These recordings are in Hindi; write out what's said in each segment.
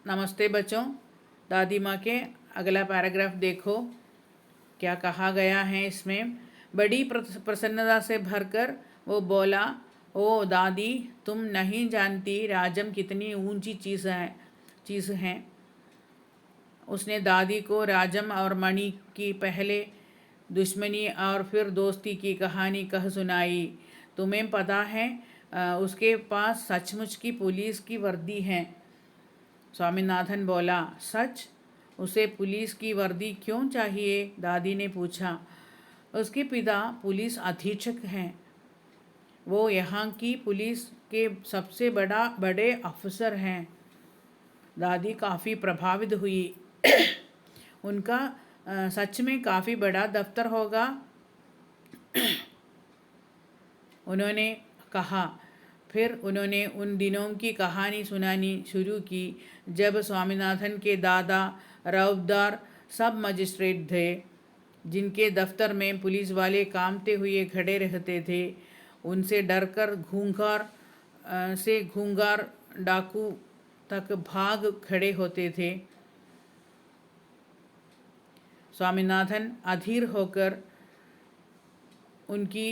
नमस्ते बच्चों। दादी माँ के अगला पैराग्राफ देखो क्या कहा गया है इसमें। बड़ी प्रसन्नता से भरकर वो बोला, ओ दादी, तुम नहीं जानती राजम कितनी ऊंची चीज़ है। उसने दादी को राजम और मणि की पहले दुश्मनी और फिर दोस्ती की कहानी कह सुनाई। तुम्हें पता है उसके पास सचमुच की पुलिस की वर्दी है। स्वामीनाथन बोला, सच? उसे पुलिस की वर्दी क्यों चाहिए? दादी ने पूछा। उसके पिता पुलिस अधीक्षक हैं। वो यहाँ की पुलिस के सबसे बड़े अफसर हैं। दादी काफ़ी प्रभावित हुई। उनका सच में काफ़ी बड़ा दफ्तर होगा, उन्होंने कहा। फिर उन्होंने उन दिनों की कहानी सुनानी शुरू की जब स्वामीनाथन के दादा रौबदार सब मजिस्ट्रेट थे, जिनके दफ्तर में पुलिस वाले कांपते हुए खड़े रहते थे। उनसे डरकर घूंघार डाकू तक भाग खड़े होते थे। स्वामीनाथन अधीर होकर उनकी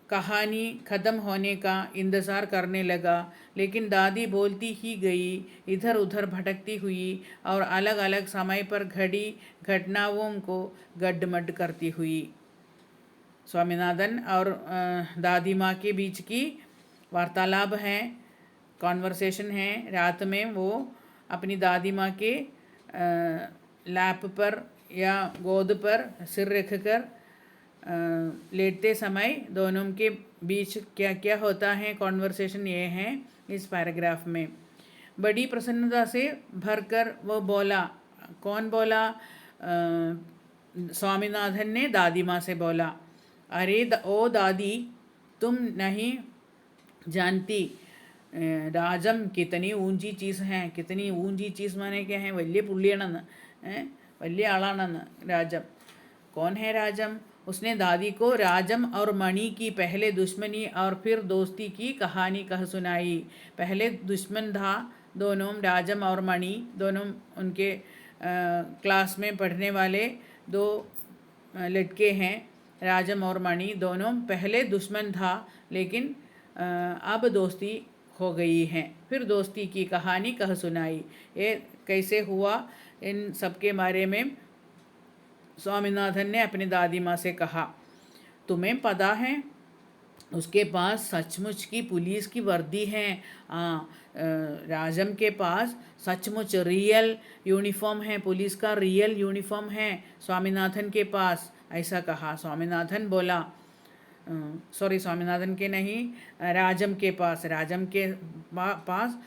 कहानी ख़त्म होने का इंतज़ार करने लगा, लेकिन दादी बोलती ही गई, इधर उधर भटकती हुई और अलग अलग समय पर घड़ी घटनाओं को गड्ढमड्ढ करती हुई। स्वामीनाथन और दादी माँ के बीच की वार्तालाप है, कॉन्वर्सेशन है। रात में वो अपनी दादी माँ के लैप पर या गोद पर सिर रखकर लेटते समय दोनों के बीच क्या क्या होता है, कॉन्वर्सेशन ये है इस पैराग्राफ में। बड़ी प्रसन्नता से भरकर वो बोला। कौन बोला? स्वामीनाथन ने दादी माँ से बोला, अरे ओ दादी, तुम नहीं जानती राजम कितनी ऊंची चीज़ है। कितनी ऊंची चीज़ माने क्या है? വലിയ പുള്ളിയാണെന്ന്, വലിയ ആളാണെന്ന് രാജം। कौन है राजम? उसने दादी को राजम और मणि की पहले दुश्मनी और फिर दोस्ती की कहानी कह सुनाई। पहले दुश्मन था दोनों, राजम और मणि दोनों उनके क्लास में पढ़ने वाले दो लड़के हैं। राजम और मणि दोनों पहले दुश्मन था, लेकिन अब दोस्ती हो गई है। फिर दोस्ती की कहानी कह सुनाई। ये कैसे हुआ, इन सब के बारे में स्वामीनाथन ने अपनी दादी माँ से कहा। तुम्हें पता है उसके पास सचमुच की पुलिस की वर्दी है। राजम के पास सचमुच रियल यूनिफॉर्म है, पुलिस का रियल यूनिफॉर्म है स्वामीनाथन के पास, ऐसा कहा। स्वामीनाथन बोला, सॉरी, स्वामीनाथन के नहीं, राजम के पास पास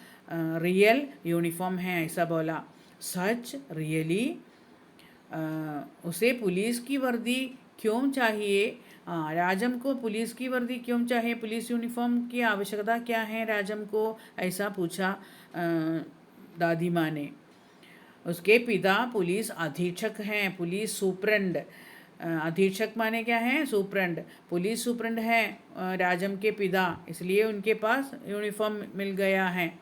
रियल यूनिफॉर्म है, ऐसा बोला। सच? रियली? उसे पुलिस की वर्दी क्यों चाहिए? राजम को पुलिस की वर्दी क्यों चाहिए? पुलिस यूनिफॉर्म की आवश्यकता क्या है राजम को? ऐसा पूछा दादी माँ ने। उसके पिता पुलिस अधीक्षक हैं, पुलिस सुपरंड। अधीक्षक माने क्या है? सुपरंड। पुलिस सुपरंड है राजम के पिता, इसलिए उनके पास यूनिफॉर्म मिल गया है।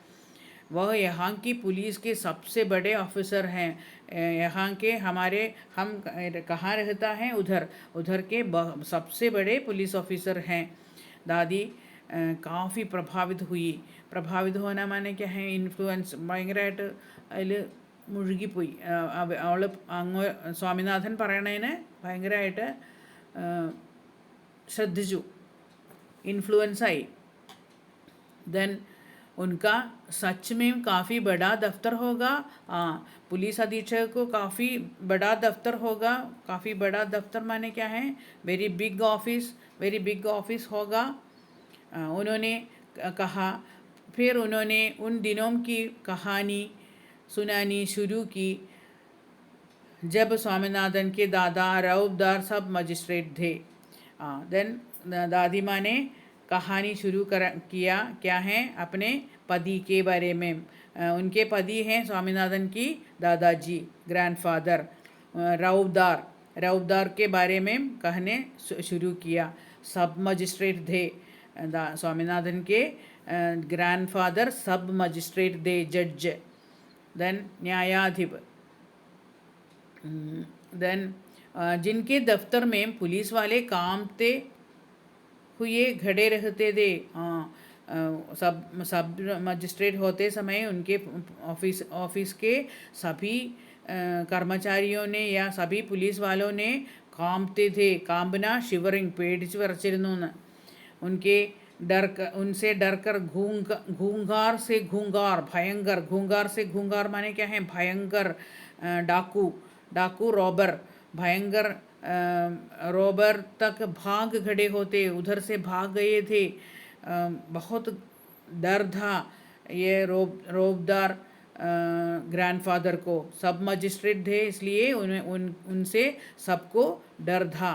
वह यहाँ की पुलिस के सबसे बड़े ऑफिसर हैं। यहाँ के हम कहाँ रहता है, उधर के सबसे बड़े पुलिस ऑफिसर हैं। दादी काफ़ी प्रभावित हुई। प्रभावित होना माने क्या है? ഇൻഫ്ലുവൻസ് ഭയങ്കരമായിട്ട് അതിൽ മുഴുകിപ്പോയി. അവൾ സ്വാമിനാഥൻ പറയണതിനെ ഭയങ്കരമായിട്ട് ശ്രദ്ധിച്ചു, इन्फ्लुएंस आई। देन उनका सच में काफ़ी बड़ा दफ्तर होगा। पुलिस अधीक्षक को काफ़ी बड़ा दफ्तर होगा। काफ़ी बड़ा दफ्तर माने क्या है? वेरी बिग ऑफिस होगा, उन्होंने कहा। फिर उन्होंने उन दिनों की कहानी सुनानी शुरू की जब स्वामीनाथन के दादा रऊफदार सब मजिस्ट्रेट थे। देन दादी माँ ने कहानी शुरू किया। क्या है? अपने पति के बारे में। उनके पति हैं स्वामीनाथन की दादाजी, ग्रैंडफादर रऊफदार के बारे में कहने शुरू किया। सब मजिस्ट्रेट थे स्वामीनाथन के ग्रैंडफादर, सब मजिस्ट्रेट थे, जज। देन न्यायाधिप, देन जिनके दफ्तर में पुलिस वाले कामते हुए खड़े रहते थे, सब मजिस्ट्रेट होते समय उनके ऑफिस के सभी कर्मचारियों ने या सभी पुलिस वालों ने कांपते थे. कांपना शिवरिंग, പേടിച്ച് വിറച്ചിരുന്നു എന്ന്. उनके उनसे डर कर घूंघार से घूंघार, भयंकर. घूंघार से घूंघार माने क्या है? भयंकर. डाकू रॉबर, भयंकर रॉबर तक भाग खड़े होते, उधर से भाग गए थे. बहुत डर था ये रोबदार ग्रैंडफादर को. सब मजिस्ट्रेट थे इसलिए उनसे सबको डर था.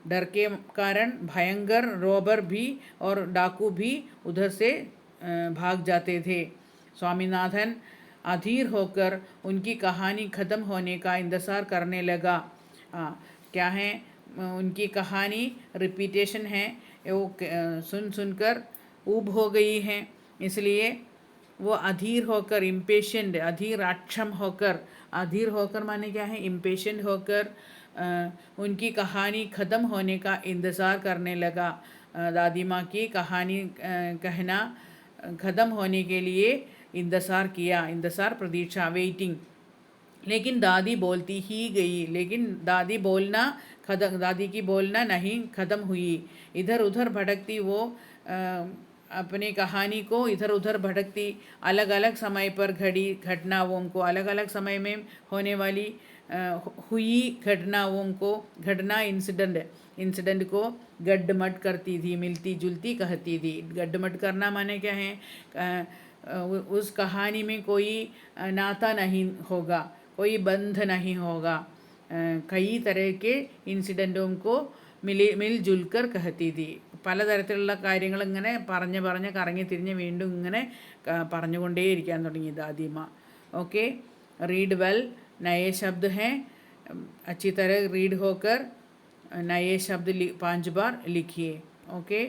डर के कारण भयंकर रॉबर भी और डाकू भी उधर से भाग जाते थे. स्वामीनाथन अधीर होकर उनकी कहानी ख़त्म होने का इंतज़ार करने लगा. क्या है? उनकी कहानी रिपीटेशन है, वो सुनकर ऊब हो गई हैं, इसलिए वो अधीर होकर, इम्पेशेंट, अधीर अक्षम होकर. अधीर होकर माने क्या है? इम्पेशेंट होकर उनकी कहानी ख़त्म होने का इंतज़ार करने लगा. दादी माँ की कहानी कहना ख़त्म होने के लिए इंतज़ार किया. इंतज़ार, प्रतीक्षा, वेटिंग. लेकिन दादी बोलती ही गई. लेकिन दादी की बोलना नहीं ख़त्म हुई. इधर उधर भटकती वो अपनी कहानी को इधर उधर भटकती. अलग अलग समय पर घड़ी घटनाओं को, अलग अलग समय में होने वाली हुई घटना इंसिडेंट को गड्डमड करती थी, मिलती जुलती कहती थी. गड्डमड करना माने क्या है? उस कहानी में कोई नाता नहीं होगा, कोई बंध नहीं होगा. कई तरह के इंसिडेंटों को മിൽജുൽ കർ കഹത്തി थी. പലതരത്തിലുള്ള കാര്യങ്ങൾ ഇങ്ങനെ പറഞ്ഞ് കറങ്ങി തിരിഞ്ഞ് വീണ്ടും ഇങ്ങനെ പറഞ്ഞുകൊണ്ടേയിരിക്കാൻ തുടങ്ങി ദാദിമ. Okay, read well. नए शब्द हैं, अच्छी तरह रीड होकर नए शब्द 5 बार लिखिए. ओके.